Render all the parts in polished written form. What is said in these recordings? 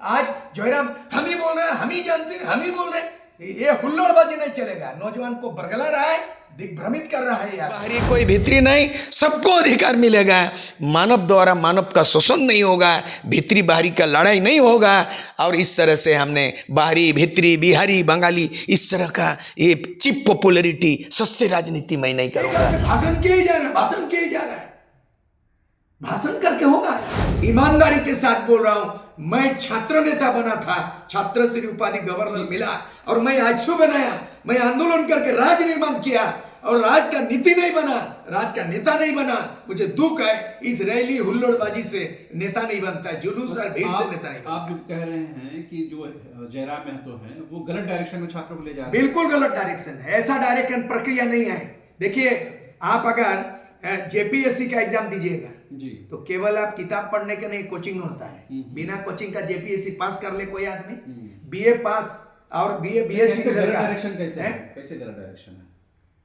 आज जयराम हम ही बोल रहे हैं, हम ही जानते हैं, हम ही बोल रहे हैं, ये हुल्लड़बाजी नहीं चलेगा। नौजवान को बरगला रहा है, दिग्भ्रमित कर रहा है यार। बाहरी कोई भीतरी नहीं, सबको अधिकार मिलेगा। मानव द्वारा मानव का शोषण नहीं होगा, भीतरी बाहरी का लड़ाई नहीं होगा। और इस तरह से हमने बाहरी भीतरी बिहारी बंगाली इस तरह का ये चीप पॉपुलरिटी सस्य राजनीति मैं नहीं करूँगा। भाषण किए जा रहा है, भाषण किए जा रहा है, भाषण करके होगा। ईमानदारी के साथ बोल रहा हूं, मैं छात्र नेता बना था, छात्र श्री उपाधि गवर्नर मिला और मैं आजसू बनाया। मैं आंदोलन करके राज निर्माण किया और राज का नीति नहीं बना, राज का नेता नहीं बना। मुझे दुख है, इस रैली हुल्लड़बाजी से नेता नहीं बनता है, जुलूस और भीड़ से नेता नहीं बनता। आप जो कह रहे हैं कि जो जयराम महतो है वो गलत डायरेक्शन में छात्रों को ले जा रहे हैं। बिल्कुल गलत डायरेक्शन है, ऐसा डायरेक्शन प्रक्रिया नहीं है। देखिए, आप अगर जेपीएससी का एग्जाम दीजिएगा जी, तो केवल आप किताब पढ़ने का नहीं, कोचिंग होता है। बिना कोचिंग का जेपीएससी पास कर ले कोई आदमी, बीए पास और बीएससी गलत डायरेक्शन कैसे है? कैसे गलत डायरेक्शन है?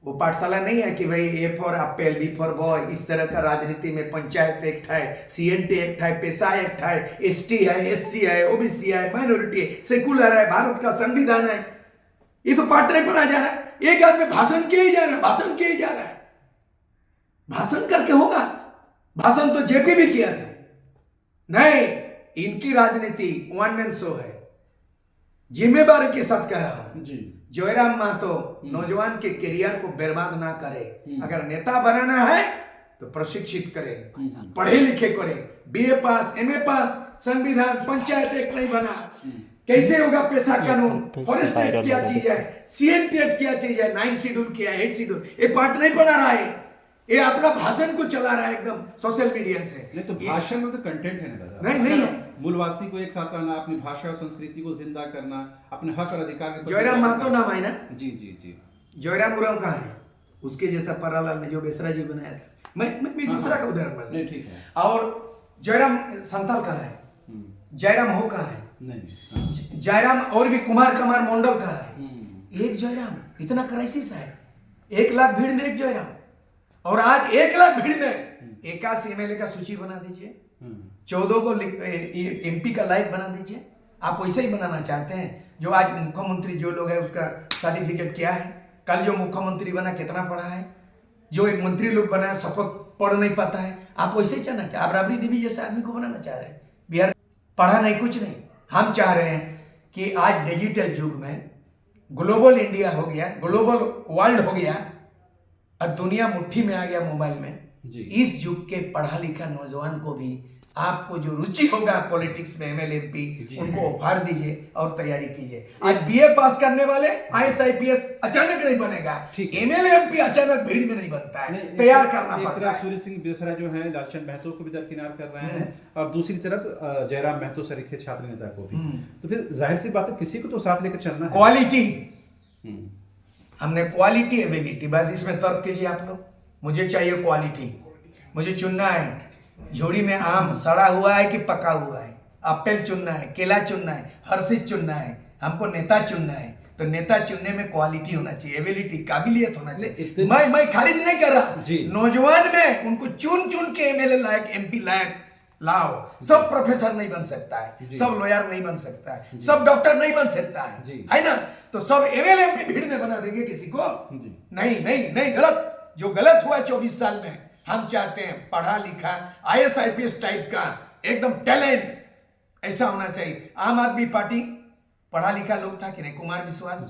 वो पाठशाला नहीं है कि भाई A for apple, B for boy, इस तरह का राजनीति में पंचायत एक्ट है, सीएनटी एक्ट है, पेशा एक्ट है, एसटी है, एससी है, ओबीसी है, माइनॉरिटी है, सेकुलर है, भारत का संविधान है। ये तो पाठ नहीं पढ़ा जा रहा है। एक आदमी भाषण किए ही जा रहा है, भाषण किए ही जा रहा है। भाषण करके होगा? भाषण तो जेपी भी किया था। नहीं, इनकी राजनीति वन मैन शो है। जिम्मेदारी के साथ कह रहा हूं जी, जयराम महतो नौजवान के करियर को बर्बाद ना करे। अगर नेता बनाना है तो प्रशिक्षित करे, पढ़े लिखे करे, बीए पास, एमए पास, संविधान, पंचायत एक्ट नहीं बना। कैसे होगा पेशा कानून, फॉरेस्ट एक्ट क्या चीज है, सीएनटी एक्ट क्या चीज है, 9 शेड्यूल क्या है, 8 शेड्यूल, ये पाठ नहीं पढ़ा रहा है। ये अपना भाषण को चला रहा है एकदम सोशल मीडिया से। नहीं तो भाषण में तो कंटेंट है ना दादा। नहीं है। मूलवासी को एक साथ लाना, अपनी भाषा और संस्कृति को जिंदा करना, अपने हक और अधिकार के प्रति जयराम महतो नाम है ना? जी जी जी। जयराम उराम कहाँ है? उसके जैसा परालाल ने जो बेसरा जी बनाया था। मैं दूसरा का उदाहरण मान नहीं, ठीक है। और जयराम संथाल कहाँ है? जयराम हो कहाँ है? नहीं, जयराम और भी कुमार कमार मंडल कहाँ है? एक जयराम, इतना क्राइसिस है। 1 लाख भीड़ में एक जयराम, और आज 1 लाख भीड़ में 81 एमएलए का सूची बना दीजिए, 14 को एमपी का लायक बना दीजिए। आप वैसे ही बनाना चाहते हैं? जो आज मुख्यमंत्री जो लोग है उसका सर्टिफिकेट क्या है? कल जो मुख्यमंत्री बना कितना पढ़ा है? जो एक मंत्री लोग बना शपथ पढ़ नहीं पाता है। आप वैसे ही चाहना चाह, आप राबड़ी देवी जैसे आदमी को बनाना चाह रहे हैं। बिहार पढ़ा नहीं, कुछ नहीं। हम चाह रहे हैं कि आज डिजिटल युग में ग्लोबल इंडिया हो गया, ग्लोबल वर्ल्ड हो गया और दुनिया मुट्ठी में आ गया मोबाइल में जी। इस युग के पढ़ा लिखा नौजवान को भी आपको जो रुचि होगा पॉलिटिक्स में, एमएलए एमपी, उनको उपहार दीजिए और तैयारी कीजिए। आज बीए पास करने वाले आईएएस आईपीएस अचानक नहीं बनेगा, एमएलए एमपी अचानक भीड़ में नहीं बनता है, तैयार करना पड़ता है। सूर्य सिंह बेसरा जो है लालचंद महतो को भी दरकिनार कर रहे हैं और दूसरी तरफ जयराम महतो सरीखे छात्र नेता को भी। तो फिर जाहिर सी बात है किसी को तो साथ लेकर चलना है। क्वालिटी, हमने क्वालिटी एबिलिटी, बस इसमें तर्क कीजिए आप लोग। मुझे चाहिए क्वालिटी, मुझे चुनना है झोड़ी में आम सड़ा हुआ है कि पका हुआ है, एप्पल चुनना है, केला चुनना है, हर्षित चुनना है। हमको नेता चुनना है, तो नेता चुनने में क्वालिटी होना चाहिए, एबिलिटी, काबिलियत होना चाहिए। मैं खारिज नहीं कर रहा। नौजवान में उनको चुन चुन के एमएलए लायक, एमपी लायक लाओ। सब प्रोफेसर नहीं बन सकता है, सब लॉयर नहीं बन सकता है, सब डॉक्टर नहीं बन सकता है ना? तो सब एमएलए एमपी भीड़ में बना देंगे किसी को? नहीं नहीं नहीं, गलत। जो गलत हुआ 24 साल में, हम चाहते हैं पढ़ा लिखा आईएएस आईपीएस टाइप का एकदम टैलेंट ऐसा होना चाहिए। आम आदमी पार्टी पढ़ा लिखा लोग था कि नहीं? कुमार विश्वास,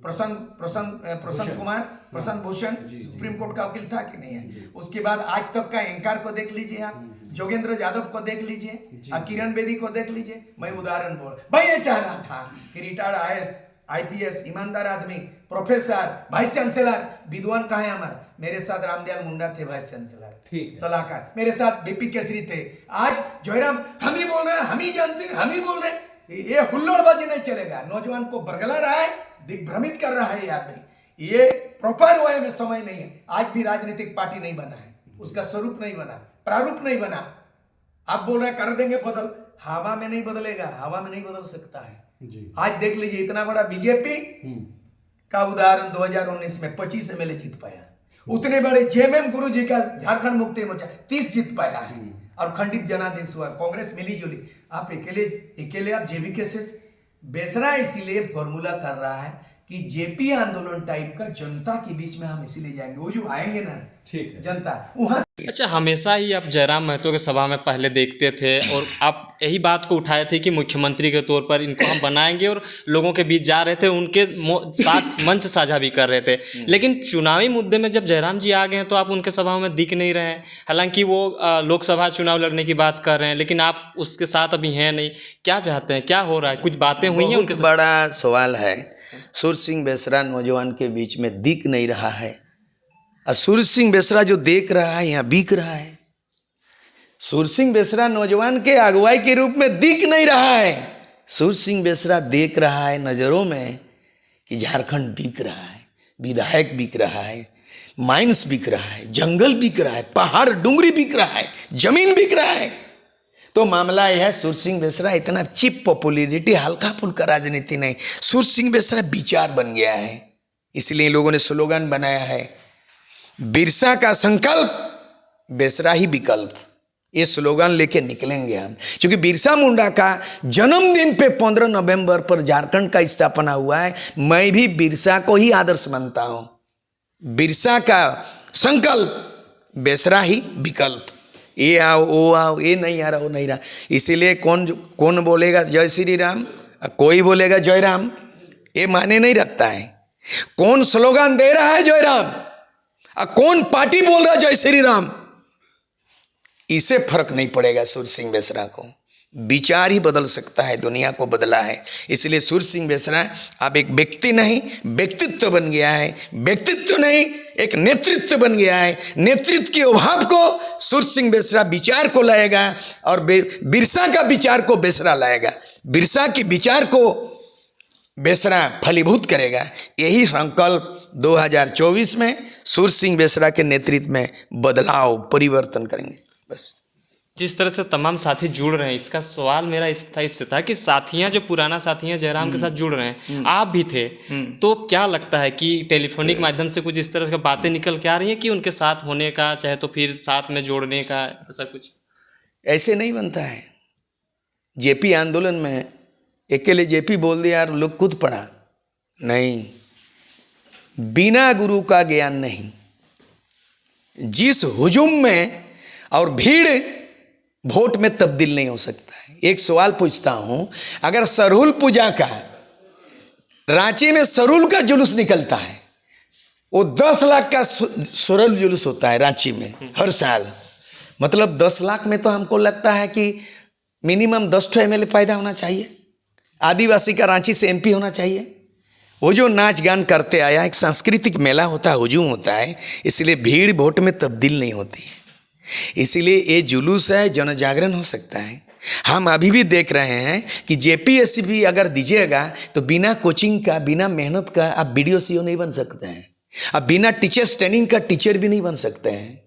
प्रसन्न कुमार, प्रसन्न भूषण सुप्रीम कोर्ट का वकील था कि नहीं है? उसके बाद आज तक का एंकर को देख लीजिए आप, जोगेंद्र यादव को देख लीजिए, किरण बेदी को देख लीजिए। मैं उदाहरण बोल, मैं ये चाह रहा था कि रिटायर्ड आईएएस आईपीएस ईमानदार आदमी, प्रोफेसर, वाइस चांसलर, विद्वान कहाँ है हमारे? मेरे साथ रामदयाल मुंडा थे वाइस चांसलर, सलाहकार, मेरे साथ बीपी केसरी थे। आज जयराम हम ही बोल रहे हैं, हम ही जानते हैं, हम ही बोल रहे हैं, ये हुल्लड़बाजी नहीं चलेगा। नौजवान को बरगला रहा है, दिग्भ्रमित कर रहा है ये आदमी। ये प्रॉपर वे में समय नहीं है। आज भी राजनीतिक पार्टी नहीं बना है, उसका स्वरूप नहीं बना, प्रारूप नहीं बना। आप बोल रहे हैं कर देंगे बदल, हवा में नहीं बदलेगा, हवा में नहीं बदल सकता है। आज देख लीजिए, इतना बड़ा बीजेपी का उदाहरण 2019 में 25 एमएलए जीत पाया। उतने बड़े जेएमएम गुरु जी का झारखंड मुक्ति मोर्चा 30 जीत पाया है। और खंडित जनादेश हुआ, कांग्रेस मिली जुली। आप अकेले अकेले आप जेबीके से बेसरा इसीलिए फॉर्मूला कर रहा है कि जेपी आंदोलन टाइप का जनता के बीच में हम इसीलिए जाएंगे, वो जो आएंगे ना ठीक है। जनता वहां। अच्छा, हमेशा ही आप जयराम महतो के सभा में पहले देखते थे और आप यही बात को उठाए थे कि मुख्यमंत्री के तौर पर इनको हम बनाएंगे और लोगों के बीच जा रहे थे, उनके साथ मंच साझा भी कर रहे थे। लेकिन चुनावी मुद्दे में जब जयराम जी आ गए हैं तो आप उनके सभाओं में दिख नहीं रहे हैं। हालांकि वो लोकसभा चुनाव लड़ने की बात कर रहे हैं, लेकिन आप उसके साथ अभी हैं नहीं। क्या चाहते हैं, क्या हो रहा है? कुछ बातें हुई हैं उनके बहुत बड़ा सवाल है। सूर्य सिंह बेसरा नौजवान के बीच में दिख नहीं रहा है, और सूर्य सिंह बेसरा जो देख रहा है यहाँ बिक रहा है। सूर्य सिंह बेसरा नौजवान के अगुवाई के रूप में दिख नहीं रहा है। सूर्य सिंह बेसरा देख रहा है नजरों में कि झारखंड बिक रहा है, विधायक बिक रहा है, माइंस बिक रहा है, जंगल बिक रहा है, पहाड़ डूंगरी बिक रहा है, जमीन बिक रहा है। तो मामला यह है, सूर्य सिंह बेसरा इतना चिप पॉपुलरिटी, हल्का फुल्का राजनीति नहीं, सूर्य सिंह बेसरा विचार बन गया है। इसलिए लोगों ने स्लोगन बनाया है, बिरसा का संकल्प बेसरा ही विकल्प। ये स्लोगन लेके निकलेंगे हम, क्योंकि बिरसा मुंडा का जन्मदिन पे 15 नवंबर पर झारखंड का स्थापना हुआ है। मैं भी बिरसा को ही आदर्श मानता हूं। बिरसा का संकल्प बेसरा ही विकल्प। ये आओ वो आओ, ये नहीं आ रहा वो नहीं रहा। इसीलिए कौन बोलेगा जय श्री राम, कोई बोलेगा जय राम, ये माने नहीं रखता है। कौन स्लोगन दे रहा है जय राम, कौन पार्टी बोल रहा है जय श्री राम, इसे फर्क नहीं पड़ेगा। सूर्य सिंह बेसरा को विचार ही बदल सकता है, दुनिया को बदला है। इसलिए सूर्य सिंह बेसरा अब एक व्यक्ति नहीं व्यक्तित्व बन गया है। व्यक्तित्व नहीं एक नेतृत्व बन गया है। नेतृत्व के अभाव को सूर्य सिंह बेसरा विचार को लाएगा और बिरसा का विचार को बेसरा लाएगा। बिरसा के विचार को बेसरा फलीभूत करेगा। यही संकल्प 2024 में सूर्य सिंह बेसरा के नेतृत्व में बदलाव परिवर्तन करेंगे। बस जिस तरह से तमाम साथी जुड़ रहे हैं, इसका सवाल मेरा इस टाइप से था कि साथियां जो पुराना साथी हैं जयराम के साथ जुड़ रहे हैं, आप भी थे, तो क्या लगता है कि टेलीफोनिक माध्यम से कुछ इस तरह की बातें निकल के आ रही हैं कि उनके साथ होने का, चाहे तो फिर साथ में जोड़ने का, ऐसा कुछ? ऐसे नहीं बनता है। जेपी आंदोलन में अकेले जेपी बोल दिया और लोग खुद पढ़ा नहीं। बिना गुरु का ज्ञान नहीं। जिस हुजूम में और भीड़ वोट में तब्दील नहीं हो सकता है। एक सवाल पूछता हूं, अगर सरहुल पूजा का रांची में सरहुल का जुलूस निकलता है, वो 10 लाख का सरहुल जुलूस होता है रांची में हर साल, मतलब 10 लाख में तो हमको लगता है कि मिनिमम 10 MLA पैदा होना चाहिए। आदिवासी का रांची से MP होना चाहिए। वो जो नाच गान करते आया, एक सांस्कृतिक मेला होता है, हुजूम होता है, इसलिए भीड़ वोट में तब्दील नहीं होती है। इसीलिए ये जुलूस है, जन जागरण हो सकता है। हम अभी भी देख रहे हैं कि JPSC भी अगर दीजिएगा तो बिना कोचिंग का, बिना मेहनत का आप BDO CO नहीं बन सकते हैं। अब बिना टीचर्स ट्रेनिंग का टीचर भी नहीं बन सकते हैं।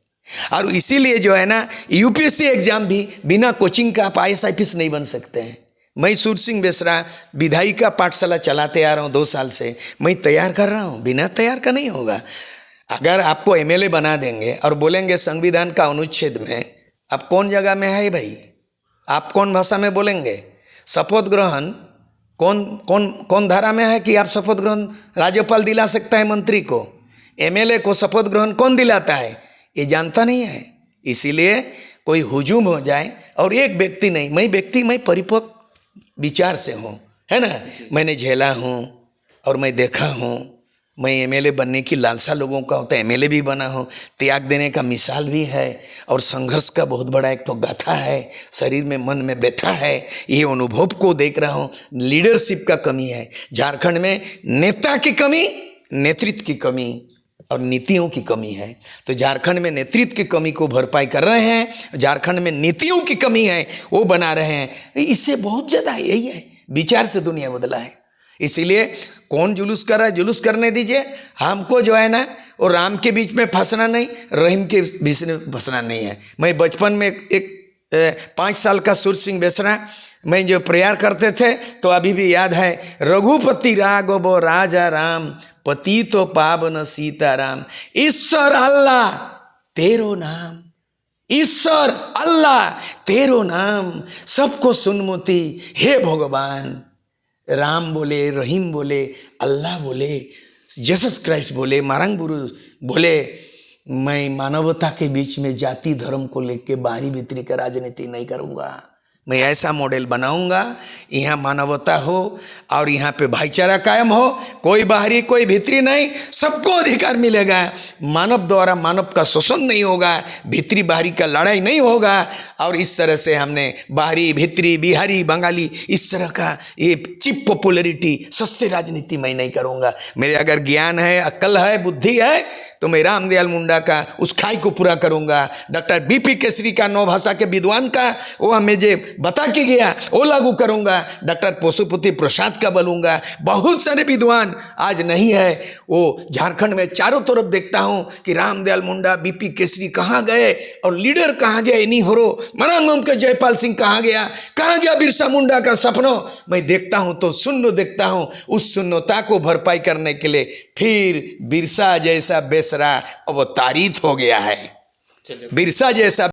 और इसीलिए जो है ना, UPSC एग्जाम भी बिना कोचिंग का आप IAS IPS नहीं बन सकते हैं। मैं सूर्य सिंह बेसरा विधायिका पाठशाला चलाते आ रहा हूँ 2 साल से, मैं तैयार कर रहा हूँ। बिना तैयार का नहीं होगा। अगर आपको MLA बना देंगे और बोलेंगे संविधान का अनुच्छेद में, अब कौन जगह में है भाई, आप कौन भाषा में बोलेंगे? शपथ ग्रहण कौन धारा में है कि आप शपथ ग्रहण राज्यपाल दिला सकता है मंत्री को? MLA को शपथ ग्रहण कौन दिलाता है? ये जानता नहीं है। इसीलिए कोई हुजूम हो जाए, और एक व्यक्ति नहीं, मैं परिपक्व विचार से हूँ, है ना। मैंने झेला हूँ और मैं देखा हूँ। मैं MLA बनने की लालसा लोगों का होता है, MLA भी बना हूँ। त्याग देने का मिसाल भी है, और संघर्ष का बहुत बड़ा एक तो गाथा है। शरीर में मन में व्यथा है, ये अनुभव को देख रहा हूँ। लीडरशिप का कमी है झारखंड में, नेता की कमी, नेतृत्व की कमी और नीतियों की कमी है। तो झारखंड में नेतृत्व की कमी को भरपाई कर रहे हैं, झारखंड में नीतियों की कमी है वो बना रहे हैं। इससे बहुत ज़्यादा यही है, विचार से दुनिया बदला है। इसीलिए कौन जुलूस कर रहा है, जुलूस करने दीजिए। हमको जो है ना, वो राम के बीच में फंसना नहीं, रहीम के बीच में फंसना नहीं है। मैं बचपन में एक 5 साल का सूर्य सिंह बेसरा मैं जो प्रेयर करते थे, तो अभी भी याद है, रघुपति राघव राजा राम, पतितो पावन सीताराम, ईश्वर अल्लाह तेरो नाम। ईश्वर अल्लाह तेरो नाम सबको सुनमुती, हे भगवान। राम बोले, रहीम बोले, अल्लाह बोले, जीसस क्राइस्ट बोले, मारंग गुरु बोले, मैं मानवता के बीच में जाति धर्म को लेके बाहरी भीतरी का राजनीति नहीं करूँगा। मैं ऐसा मॉडल बनाऊंगा यहाँ मानवता हो और यहाँ पे भाईचारा कायम हो, कोई बाहरी कोई भीतरी नहीं, सबको अधिकार मिलेगा। मानव द्वारा मानव का शोषण नहीं होगा, भीतरी बाहरी का लड़ाई नहीं होगा। और इस तरह से हमने बाहरी भीतरी बिहारी बंगाली इस तरह का ये चिप पॉपुलरिटी सस्य राजनीति मैं नहीं करूँगा। मेरे अगर ज्ञान है, अक्ल है, बुद्धि है तो मैं रामदयाल मुंडा का उस खाई को पूरा करूंगा। डॉक्टर बीपी केसरी का, नौ भाषा के विद्वान का, वो हमें जो बता के गया वो लागू करूंगा। डॉक्टर पशुपति प्रसाद का बोलूँगा। बहुत सारे विद्वान आज नहीं है, वो झारखंड में चारों तरफ देखता हूँ कि रामदयाल मुंडा, बीपी केसरी कहाँ गए और लीडर कहाँ गया, इन्हीं हो रो मरांगम के जयपाल सिंह कहाँ गया बिरसा मुंडा का सपनों। मैं देखता हूँ तो शून्य देखता हूँ। उस शून्यता को भरपाई करने के लिए फिर बिरसा जैसा बेसरा अवतारित हो गया है। बिरसा जैसा